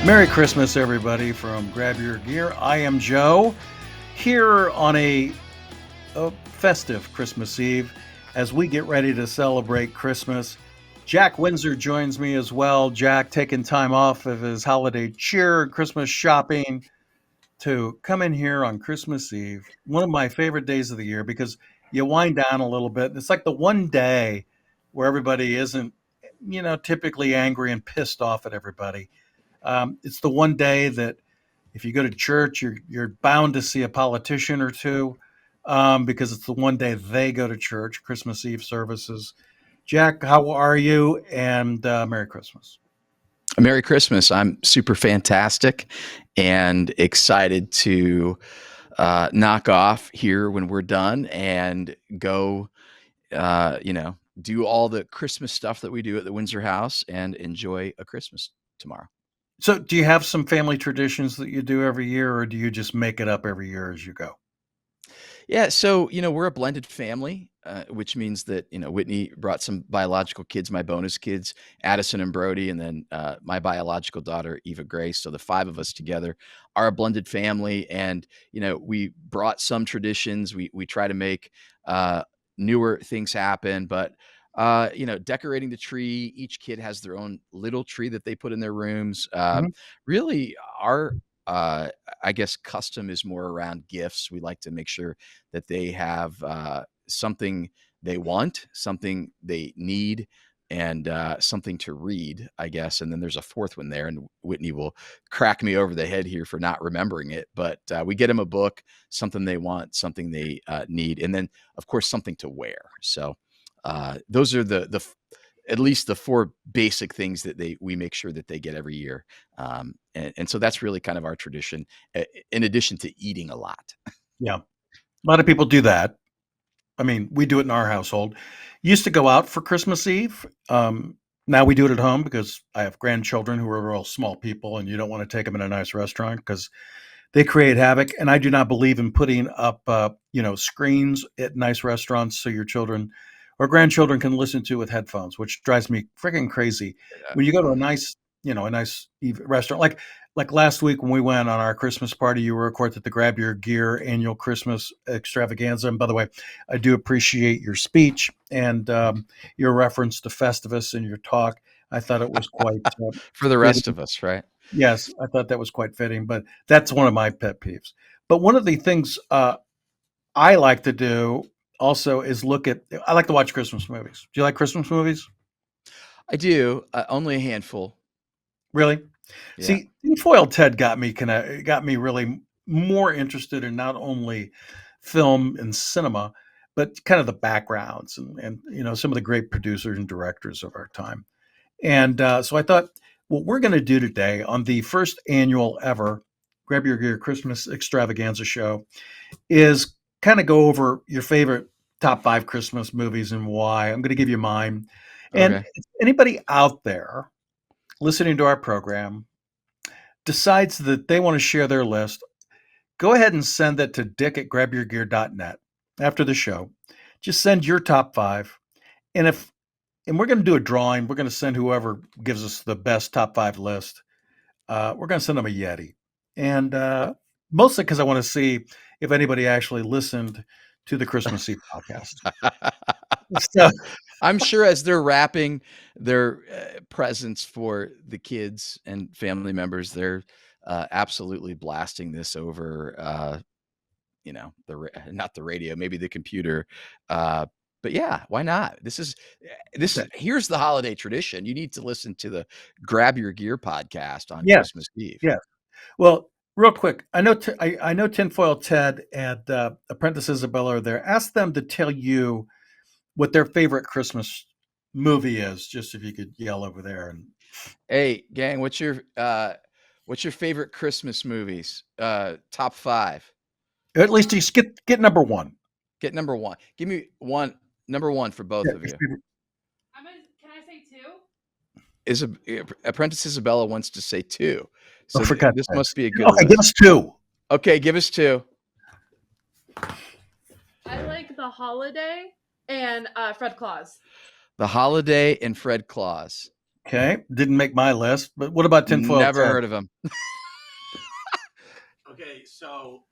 Merry Christmas, everybody, from Grab Your Gear. I am Joe, here on a festive Christmas Eve as we get ready to celebrate Christmas. Jack Windsor joins me as well. Jack taking time off of his holiday cheer and Christmas shopping to come in here on Christmas Eve, one of my favorite days of the year because you wind down a little bit. It's like the one day where everybody isn't, typically angry and pissed off at everybody. It's the one day that if you go to church, you're bound to see a politician or two because it's the one day they go to church, Christmas Eve services. Jack, how are you? And Merry Christmas. Merry Christmas. I'm super fantastic and excited to knock off here when we're done and go, do all the Christmas stuff that we do at the Windsor House and enjoy a Christmas tomorrow. So, do you have some family traditions that you do every year, or do you just make it up every year as you go? Yeah, so we're a blended family, which means that Whitney brought some biological kids, my bonus kids, Addison and Brody, and then my biological daughter Eva Grace. So the five of us together are a blended family, and we brought some traditions. We try to make newer things happen, but decorating the tree. Each kid has their own little tree that they put in their rooms. Mhm. Really, our I guess custom is more around gifts. We like to make sure that they have something they want, something they need, and something to read, I guess. And then there's a fourth one there, and Whitney will crack me over the head here for not remembering it. But we get them a book, something they want, something they need, and then of course something to wear. So those are the at least the four basic things that we make sure that they get every year. And so that's really kind of our tradition, in addition to eating a lot. Yeah, a lot of people do that. I mean, we do it in our household. Used to go out for Christmas Eve. Now we do it at home because I have grandchildren who are real small people, and you don't want to take them in a nice restaurant because they create havoc. And I do not believe in putting up, screens at nice restaurants so your children or grandchildren can listen to with headphones, which drives me freaking crazy. When you go to a nice restaurant, like last week when we went on our Christmas party, you were of course at the Grab Your Gear annual Christmas extravaganza. And by the way, I do appreciate your speech and your reference to Festivus in your talk. I thought it was quite For the rest fitting. of us, right? Yes, I thought that was quite fitting, but that's one of my pet peeves. But one of the things I like to do also is I like to watch Christmas movies. Do you like Christmas movies? I do. Only a handful. Really? Yeah. See, Tinfoil Ted got me really more interested in not only film and cinema, but kind of the backgrounds and some of the great producers and directors of our time. And so I thought, what we're going to do today on the first annual ever Grab Your Gear Christmas Extravaganza show is kind of go over your favorite top 5 Christmas movies and why. I'm going to give you mine. And Okay. if anybody out there listening to our program decides that they want to share their list, go ahead and send that to dick@grabyourgear.net after the show. Just send your top 5. And if and we're going to do a drawing. We're going to send whoever gives us the best top 5 list. We're going to send them a Yeti. And mostly because I want to see if anybody actually listened to the Christmas Eve podcast. So, I'm sure as they're wrapping their presents for the kids and family members, they're absolutely blasting this over, not the radio, maybe the computer. But yeah, why not? Here's the holiday tradition. You need to listen to the Grab Your Gear podcast on yes, Christmas Eve. yes. Well, real quick, I know Tinfoil Ted and Apprentice Isabella are there. Ask them to tell you what their favorite Christmas movie is. Just if you could yell over there. And Hey, gang, what's your favorite Christmas movies? Top 5. at least just get number one. Get number 1. Give me one number 1 for Yeah, both of your you. favorite- Can I say two? Apprentice Isabella wants to say 2. Oh, So for God's this sakes. must be a good Okay, give list. us 2. Okay, give us 2. I like The Holiday and Fred Claus. The Holiday and Fred Claus. Okay, didn't make my list, but what about Tinfoil Never Ted? heard of him. Okay, so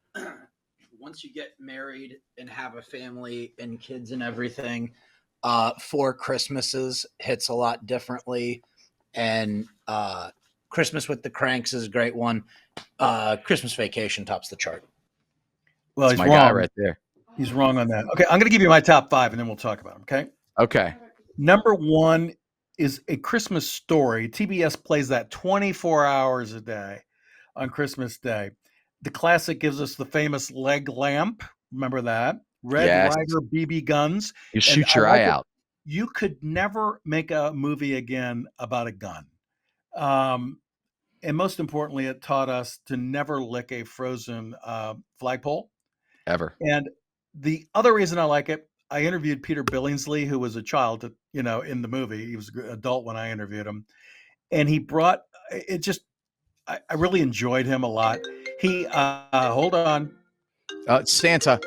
once you get married and have a family and kids and everything, Four Christmases hits a lot differently, and Christmas with the Cranks is a great one. Christmas Vacation tops the chart. Well, That's he's my guy wrong. right there. He's wrong on that. Okay, I'm going to give you my top 5, and then we'll talk about them. Okay. Okay. Number 1 is A Christmas Story. TBS plays that 24 hours a day on Christmas Day. The classic gives us the famous leg lamp. Remember that? Red Yes. Ryder BB guns. You And shoot I your like eye it. out. You could never make a movie again about a gun. Um, and most importantly, it taught us to never lick a frozen flagpole. Ever. And the other reason I like it, I interviewed Peter Billingsley, who was a child, in the movie. He was an adult when I interviewed him, and he brought it. Just I really enjoyed him a lot. He hold on. Santa.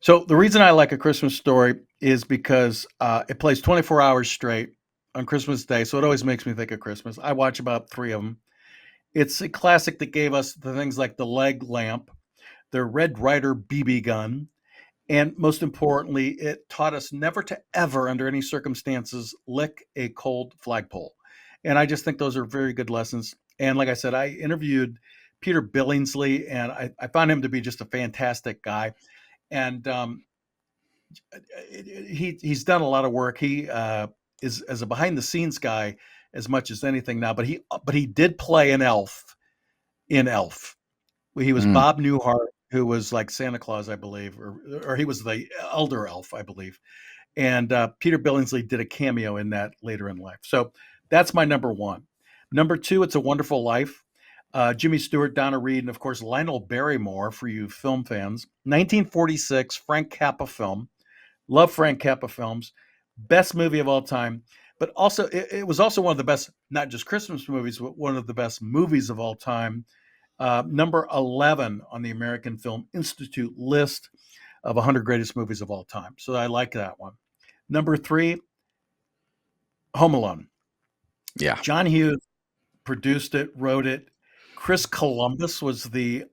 So the reason I like A Christmas Story is because it plays 24 hours straight on Christmas Day, so it always makes me think of Christmas. I watch about 3 of them. It's a classic that gave us the things like the leg lamp, the Red Ryder BB gun, and most importantly, it taught us never to ever, under any circumstances, lick a cold flagpole. And I just think those are very good lessons. And like I said, I interviewed Peter Billingsley, and I found him to be just a fantastic guy. And he's done a lot of work. He is as a behind the scenes guy as much as anything now. But he did play an elf in Elf. He was Mm. Bob Newhart, who was like Santa Claus, I believe, or he was the elder elf, I believe. And Peter Billingsley did a cameo in that later in life. So that's my number 1. Number 2, It's a Wonderful Life. Jimmy Stewart, Donna Reed, and of course Lionel Barrymore for you film fans. 1946 Frank Capra film. Love Frank Capra films. Best movie of all time. But also, it was also one of the best, not just Christmas movies, but one of the best movies of all time. Number 11 on the American Film Institute list of 100 greatest movies of all time. So I like that one. Number 3, Home Alone. Yeah. John Hughes produced it, wrote it. Chris Columbus was the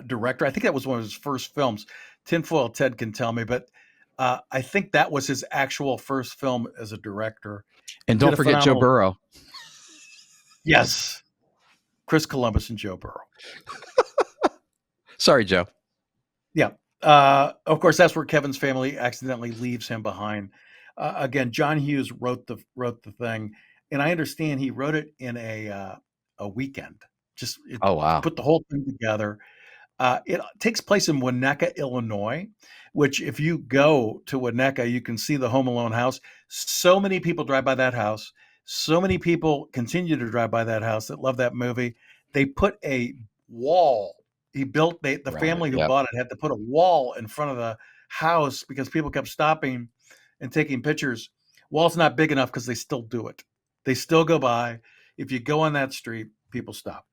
director. I think that was one of his first films. Tinfoil Ted can tell me, but I think that was his actual first film as a director. And don't forget Joe Burrow. Yes. Chris Columbus and Joe Burrow. Sorry, Joe. Yeah. Of course, that's where Kevin's family accidentally leaves him behind. Again, John Hughes wrote the thing, and I understand he wrote it in a weekend. Oh, wow. Put the whole thing together. It takes place in Winnetka, Illinois, which if you go to Winnetka, you can see the Home Alone house. So many people drive by that house. So many people continue to drive by that house that love that movie. They put a wall. The Right. family who bought it had to put a wall in front of the house because people kept stopping and taking pictures. Wall's not big enough because they still do it. They still go by. If you go on that street, people stop.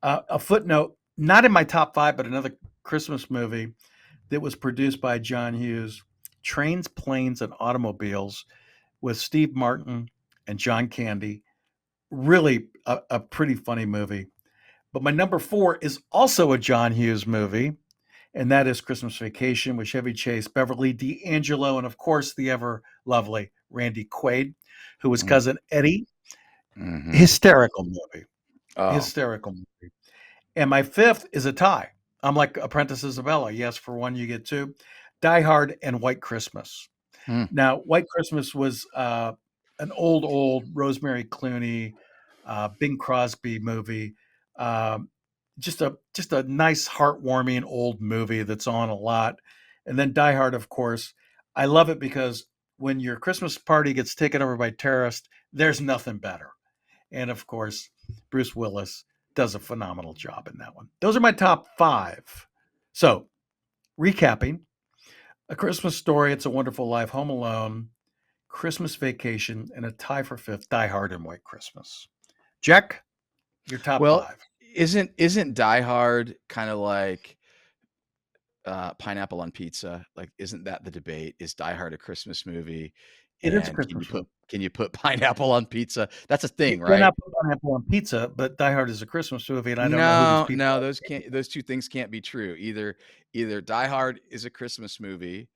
A footnote, not in my top 5, but another Christmas movie that was produced by John Hughes, Trains, Planes, and Automobiles with Steve Martin and John Candy. Really a pretty funny movie. But my number 4 is also a John Hughes movie, and that is Christmas Vacation with Chevy Chase, Beverly D'Angelo, and of course the ever lovely Randy Quaid, who was cousin Eddie. Mm-hmm. Hysterical movie. Oh. Hysterical movie. And my 5th is a tie. I'm like Apprentice Isabella. Yes, for 1 you get 2. Die Hard and White Christmas. Now, White Christmas was an old Rosemary Clooney, Bing Crosby movie. Just a nice, heartwarming old movie that's on a lot. And then Die Hard, of course. I love it because when your Christmas party gets taken over by terrorists, there's nothing better. And of course, Bruce Willis does a phenomenal job in that one. Those are my top 5. So, recapping: A Christmas Story, It's a Wonderful Life, Home Alone, Christmas Vacation, and a tie for 5th, Die Hard and White Christmas. Jack, your top 5. Isn't Die Hard kind of like pineapple on pizza? Like, isn't that the debate? Is Die Hard a Christmas movie? It is a And Christmas movie. can you put pineapple on pizza? That's a You thing, right? cannot put pineapple on pizza, but Die Hard is a Christmas movie, and I don't know who these people No, are. those two things can't be true. Either Die Hard is a Christmas movie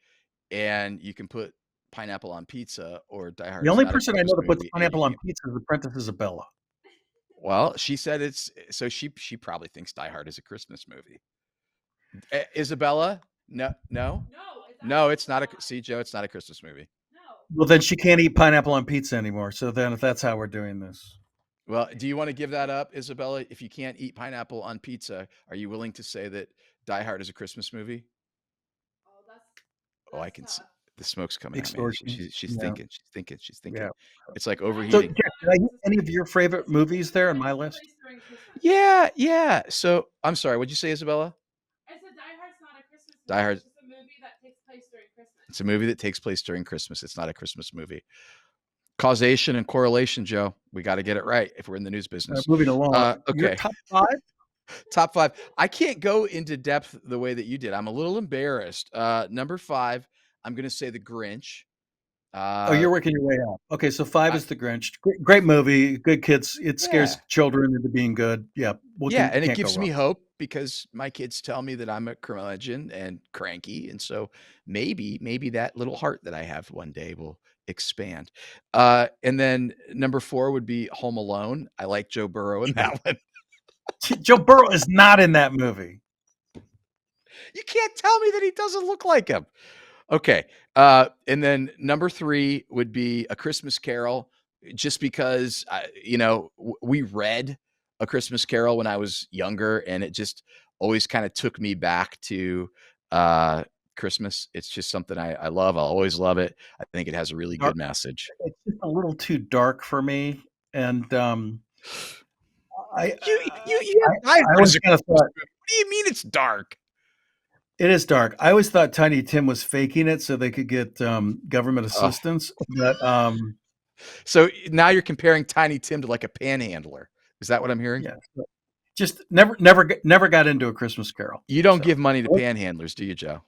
and you can put pineapple on pizza, or Die Hard The is only not a person I Christmas know that puts movie and you pineapple on can't. pizza is the Princess Isabella. Well, she said it's so she probably thinks Die Hard is a Christmas movie. Isabella? No. No, No, it's not a not. see, Joe, it's not a Christmas movie. No. Well, then she can't eat pineapple on pizza anymore. So then, if that's how we're doing this, Well, do you want to give that up, Isabella? If you can't eat pineapple on pizza, are you willing to say that Die Hard is a Christmas movie? Oh, that's Oh, I can see the smoke's coming out, man. extortion. She's Yeah, thinking. yeah. It's like So, overheating. Jack, did I hit any of your favorite movies there on my list? Yeah. So I'm sorry. What'd you say, Isabella? I said Die Hard's not a Christmas movie. Die Hard. It's just a movie that takes place during Christmas. It's a movie that takes place during Christmas. It's not a Christmas movie. Causation and correlation, Joe. We got to get it right if we're in the news business. Moving along. Your Okay. top five? Top five. I can't go into depth the way that you did. I'm a little embarrassed. Number 5, I'm going to say The Grinch. Oh, you're working your way out. Okay, so 5 is The Grinch. Great movie. Good kids. It scares children into being good. Yeah. And it gives me hope because my kids tell me that I'm a curmudgeon and cranky, and so maybe that little heart that I have one day will expand. And then number 4 would be Home Alone. I like Joe Burrow in that one. Joe Burrow is not in that movie. You can't tell me that he doesn't look like him. Okay. And then number 3 would be A Christmas Carol, just because, we read A Christmas Carol when I was younger, and it just always kind of took me back to Christmas. It's just something I love. I'll always love it. I think it has a really good message. It's just a little too dark for me. And I always kind of thought, what do you mean it's dark? It is dark. I always thought Tiny Tim was faking it so they could get government assistance. But so now you're comparing Tiny Tim to like a panhandler. Is that what I'm hearing? Yeah. Just never got into A Christmas Carol. You don't give money to panhandlers, do you, Joe?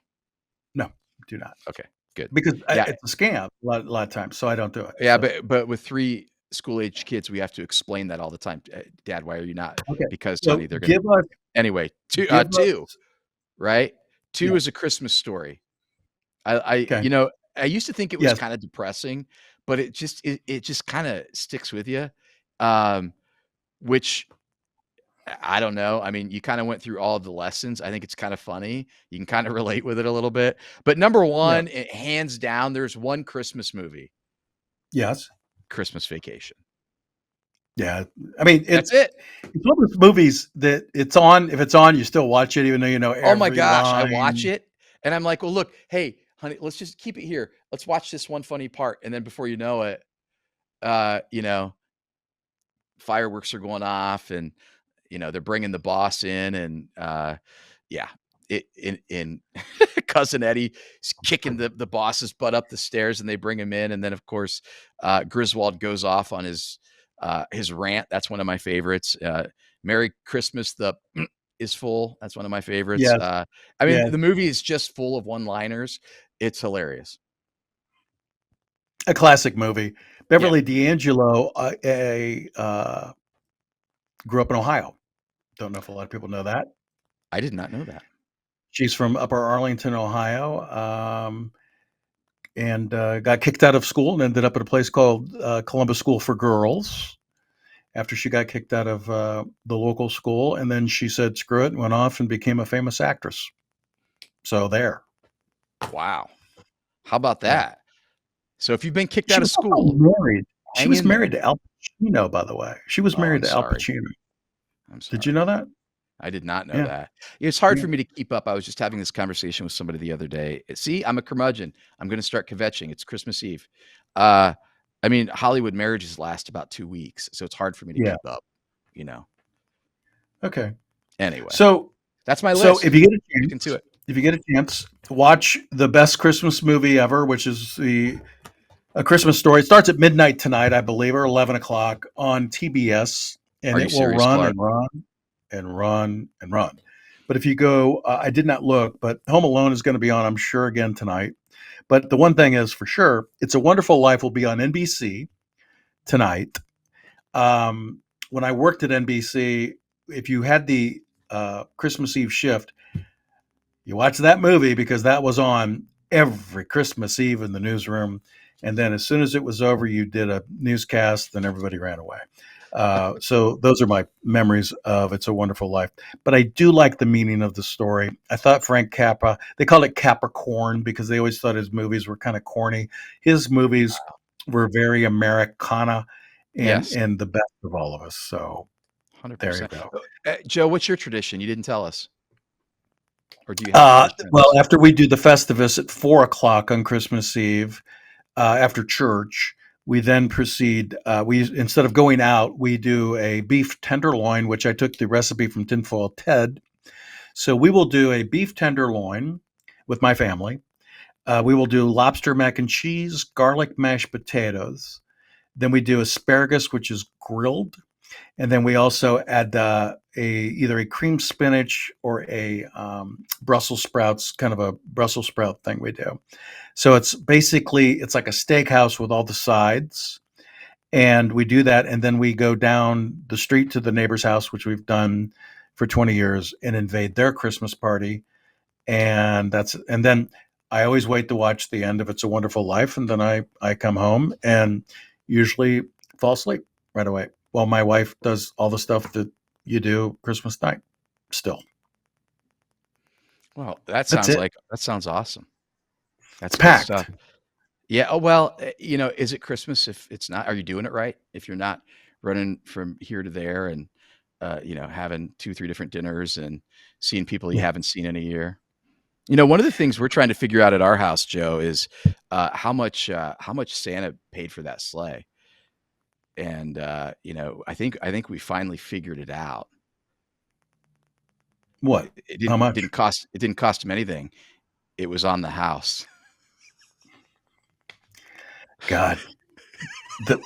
No, do not. Okay, good. Because it's a scam a lot of times, so I don't do it. Yeah, so. but with 3 school-age kids, we have to explain that all the time. Dad, why are you not? Okay. Because, So honey, they're going to... Anyway, 2, right? 2 is A Christmas Story. I used to think it was kind of depressing, but it just kind of sticks with you, which I don't know. I mean, you kind of went through all of the lessons. I think it's kind of funny. You can kind of relate with it a little bit. But number 1, hands down, there's one Christmas movie. Yes. Christmas Vacation. Yeah. I mean, that's it. It's one of those movies that it's on. If it's on, you still watch it, even though you know every Oh my gosh, line. I watch it and I'm like, well, look, hey, honey, let's just keep it here. Let's watch this one funny part. And then before you know it, fireworks are going off, and they're bringing the boss in, and in Cousin Eddie is kicking the boss's butt up the stairs, and they bring him in, and then of course Griswold goes off on his rant. That's one of my favorites. Merry Christmas, the is full. That's one of my favorites. Yes. The movie is just full of one-liners. It's hilarious. A classic movie. Beverly D'Angelo grew up in Ohio. Don't know if a lot of people know that. I did not know that. She's from Upper Arlington, Ohio, and got kicked out of school and ended up at a place called Columbus School for Girls after she got kicked out of the local school. And then she said, screw it, and went off and became a famous actress. So there. Wow. How about that? So if you've been kicked out of school. Married. She was married to Al Pacino, by the way. She was married to Al Pacino. I'm sorry. Did you know that? I did not know that. It's hard for me to keep up. I was just having this conversation with somebody the other day. See, I'm a curmudgeon. I'm going to start kvetching. It's Christmas Eve. Hollywood marriages last about 2 weeks, so it's hard for me to keep up, Okay. Anyway. So that's my list. So if you get a chance, watch the best Christmas movie ever, which is A Christmas Story. It starts at midnight tonight, I believe, or 11 o'clock on TBS, and it will run and run and run and run. But if you go, I did not look, but Home Alone is going to be on, I'm sure, again tonight. But the one thing is for sure, It's a Wonderful Life will be on NBC tonight. When I worked at NBC, if you had the Christmas Eve shift, you watched that movie because that was on every Christmas Eve in the newsroom. And then as soon as it was over, you did a newscast, then everybody ran away. So those are my memories of It's a Wonderful Life. But I do like the meaning of the story. I thought Frank Capra, they called it Capricorn because they always thought his movies were kind of corny. His movies were very Americana Yes, and the best of all of us. So there you 100%. go. Joe, what's your tradition? You didn't tell us. Or do you have a tradition at Well, least? after we do the Festivus at 4 o'clock on Christmas Eve, after church, we then proceed. We instead of going out, we do a beef tenderloin, which I took the recipe from Tinfoil Ted. So we will do a beef tenderloin with my family. We will do lobster mac and cheese, garlic mashed potatoes. Then we do asparagus, which is grilled, and then we also add either a cream spinach or a Brussels sprouts, kind of a Brussels sprout thing we do. So it's like a steakhouse with all the sides, and we do that, and then we go down the street to the neighbor's house, which we've done for 20 years, and invade their Christmas party, and then I always wait to watch the end of It's a Wonderful Life, and then I come home and usually fall asleep right away. Well, my wife does all the stuff that you do Christmas night still. Well, That's it. that sounds awesome. That's It's good packed. stuff. Yeah. Oh, well, is it Christmas if it's not? Are you doing it right? If you're not running from here to there and, having 2, 3 different dinners and seeing people you Yeah. haven't seen in a year. One of the things we're trying to figure out at our house, Joe, is how much Santa paid for that sleigh. And I think we finally figured it out. What? It How didn't much? didn't cost him anything. It was on the house. God,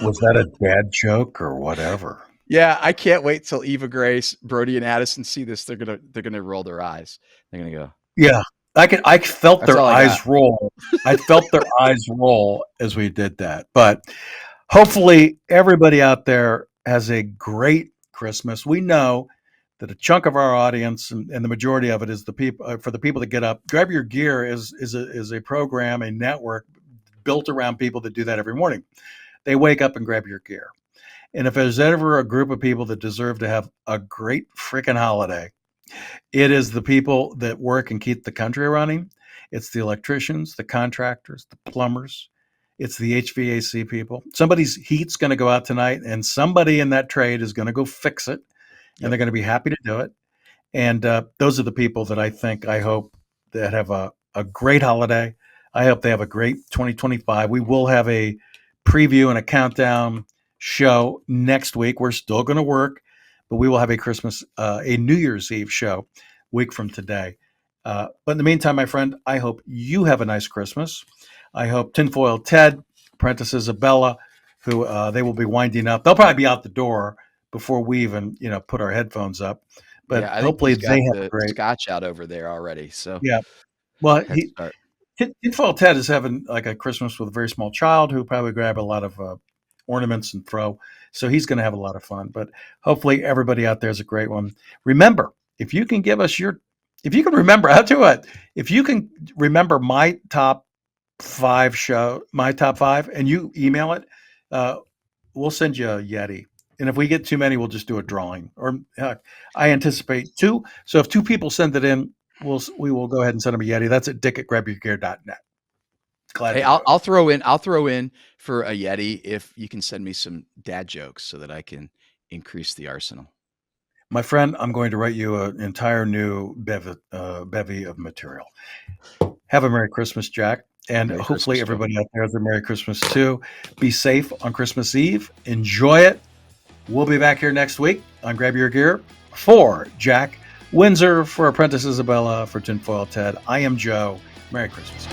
was that a dad joke or whatever? Yeah, I can't wait till Eva Grace, Brody, and Addison see this. They're gonna roll their eyes. They're gonna go. Yeah, I felt That's their all I got. eyes roll. I felt their eyes roll as we did that. But hopefully, everybody out there has a great Christmas. We know that a chunk of our audience and the majority of it is the people for the people that get up. Grab Your Gear is a program, a network built around people that do that every morning. They wake up and grab your gear. And if there's ever a group of people that deserve to have a great freaking holiday, it is the people that work and keep the country running. It's the electricians, the contractors, the plumbers. It's the HVAC people. Somebody's heat's going to go out tonight, and somebody in that trade is going to go fix it, and Yep. they're going to be happy to do it. And those are the people that I hope that have a great holiday. I hope they have a great 2025. We will have a preview and a countdown show next week. We're still going to work, but we will have a New Year's Eve show week from today. But in the meantime, my friend, I hope you have a nice Christmas. I hope Tinfoil Ted, Apprentice Isabella, who they will be winding up. They'll probably be out the door before we even put our headphones up. But Yeah, I think hopefully he's got they have a the great. scotch out over there already. So Yeah. Well, head start. Tinfoil Ted is having like a Christmas with a very small child who probably grab a lot of ornaments and throw. So he's going to have a lot of fun. But hopefully everybody out there is a great one. Remember, if you can remember, I'll tell you what, if you can remember my top 5, and you email it, we'll send you a Yeti. And if we get too many, we'll just do a drawing. Or I anticipate 2. So if 2 people send it in, we will go ahead and send them a Yeti. That's at dick@grabyourgear.net. Glad Hey, to do it. I'll throw in for a Yeti if you can send me some dad jokes so that I can increase the arsenal. My friend, I'm going to write you an entire new bevy of material. Have a Merry Christmas, Jack. And Merry hopefully Christmas, Joe. everybody out there has a Merry Christmas too. Be safe on Christmas Eve. Enjoy it. We'll be back here next week on Grab Your Gear for Jack Windsor, for Apprentice Isabella, for Tinfoil Ted. I am Joe. Merry Christmas.